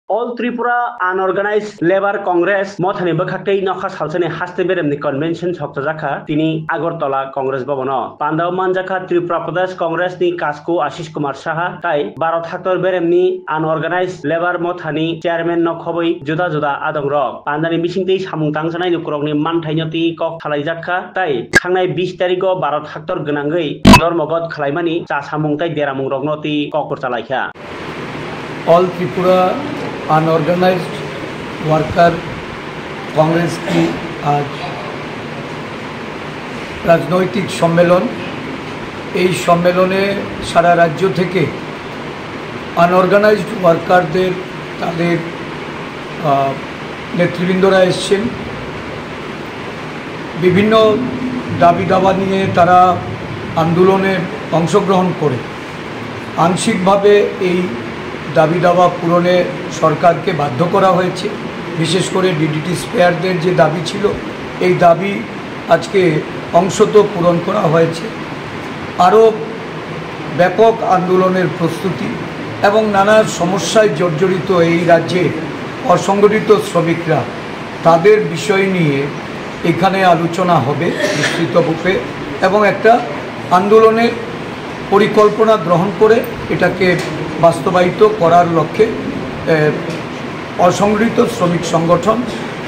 All Tripura Unorganized Labor Congress Mothani Bakakei Nokas Halsani Haste Beremni Convention Hoktajaka Tini Agortola Congress Bobono Pandau Manjaka Tripura Pradesh Congress ni Kasko Ashish Kumar Saha Tai Bharat Haktor Beremni Unorganized Labor Mothani Chairman Nokhoboi Juda Juda Adong Rok Pandani Bisingtei Samung Tangsanai Nukrokni Mantainoti Kok Khalaijaka Tai Thangnai 20 Tarigo Bharat Haktor Gonangei Dormogot Khalaimani Cha Samung Tai Deramung Rognoti Kokur Chalaikha all Tripura unorganised worker Congress की आज राजनैतिक सम्मेलन এই সম্মেলনে সারা রাজ্য থেকে unorganised ওয়ার্কারদের তাদের নেতৃবৃন্দরা এসেছেন বিভিন্ন দাবি দাবা নিয়ে তারা আন্দোলনে অংশগ্রহণ করে আংশিকভাবে এই দাবি দাবা পূরণে সরকারকে বাধ্য করা হয়েছে বিশেষ করে ডিডিটি স্পেয়ারদের যে দাবি ছিল এই দাবি আজকে অংশত পূরণ করা হয়েছে আরও ব্যাপক আন্দোলনের প্রস্তুতি এবং নানা সমস্যায় জর্জরিত এই রাজ্যে অসংগঠিত শ্রমিকরা তাদের বিষয় নিয়ে এখানে আলোচনা হবে বিস্তৃতরূপে এবং একটা আন্দোলনের পরিকল্পনা গ্রহণ করে এটাকে বাস্তবায়িত করার লক্ষ্যে অসংগঠিত শ্রমিক সংগঠন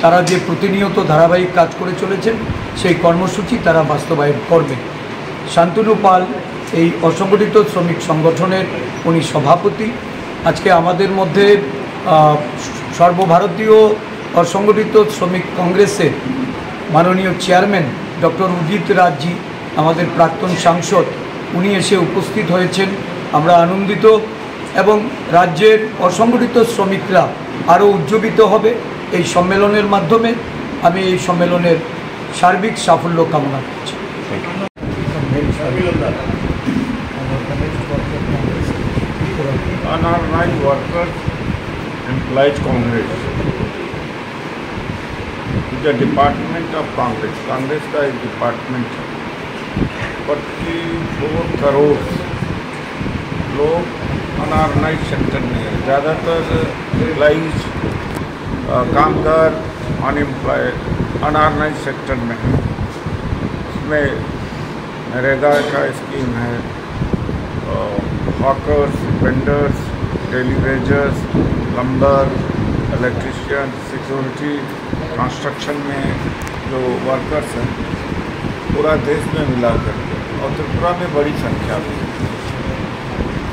তারা যে প্রতিনিয়ত ধারাবাহিক কাজ করে চলেছেন সেই কর্মসূচি তারা বাস্তবায়ন করবে শান্তনু পাল এই অসংগঠিত শ্রমিক সংগঠনের উনি সভাপতি আজকে আমাদের মধ্যে সর্বভারতীয় অসংগঠিত শ্রমিক কংগ্রেসের মাননীয় চেয়ারম্যান ডক্টর উদিত রাজজি আমাদের প্রাক্তন সাংসদ উনি এসে উপস্থিত হয়েছেন আমরা আনন্দিত এবং রাজ্যের অসংগঠিত শ্রমিকরা আরও উজ্জীবিত হবে এই সম্মেলনের মাধ্যমে আমি এই সম্মেলনের সার্বিক সাফল্য কামনা করছি Unorganized Workers Employees Congress is a department of Congress. Congress का एक डिपार्टमेंट है 44 करोड़ लोग अनऑर्गेनाइज सेक्टर में है ज़्यादातर एम्प्लॉइज कामगार अनएम्प्लॉयड अनऑर्गेनाइज सेक्टर में है इसमें नरेगा का स्कीम है hawkers vendors daily wagers plumber electrician security construction में जो वर्कर्स हैं पूरा देश में मिला करके और त्रिपुरा में बड़ी संख्या में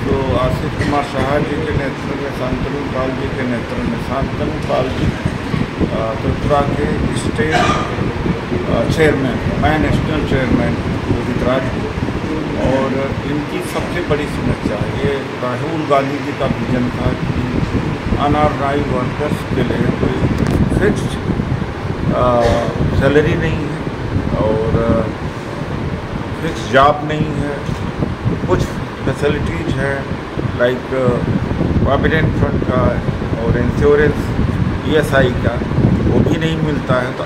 तो आशीष कुमार शाह जी के नेतृत्व में शांतनु पाल जी के नेतृत्व में शांतनु पाल जी त्रिपुरा के स्टेट चेयरमैन मैं नेशनल चेयरमैन उदित राज और इनकी सबसे बड़ी समस्या ये राहुल गांधी जी का विजन था कि अनऑर्गेनाइज्ड वर्कर्स के लिए कोई फिक्स्ड सैलरी नहीं है और फिक्स जॉब नहीं है कुछ फैसिलिटीज है लाइक प्रोविडेंट फंड का और इंश्योरेंस ESI का वो भी नहीं मिलता है तो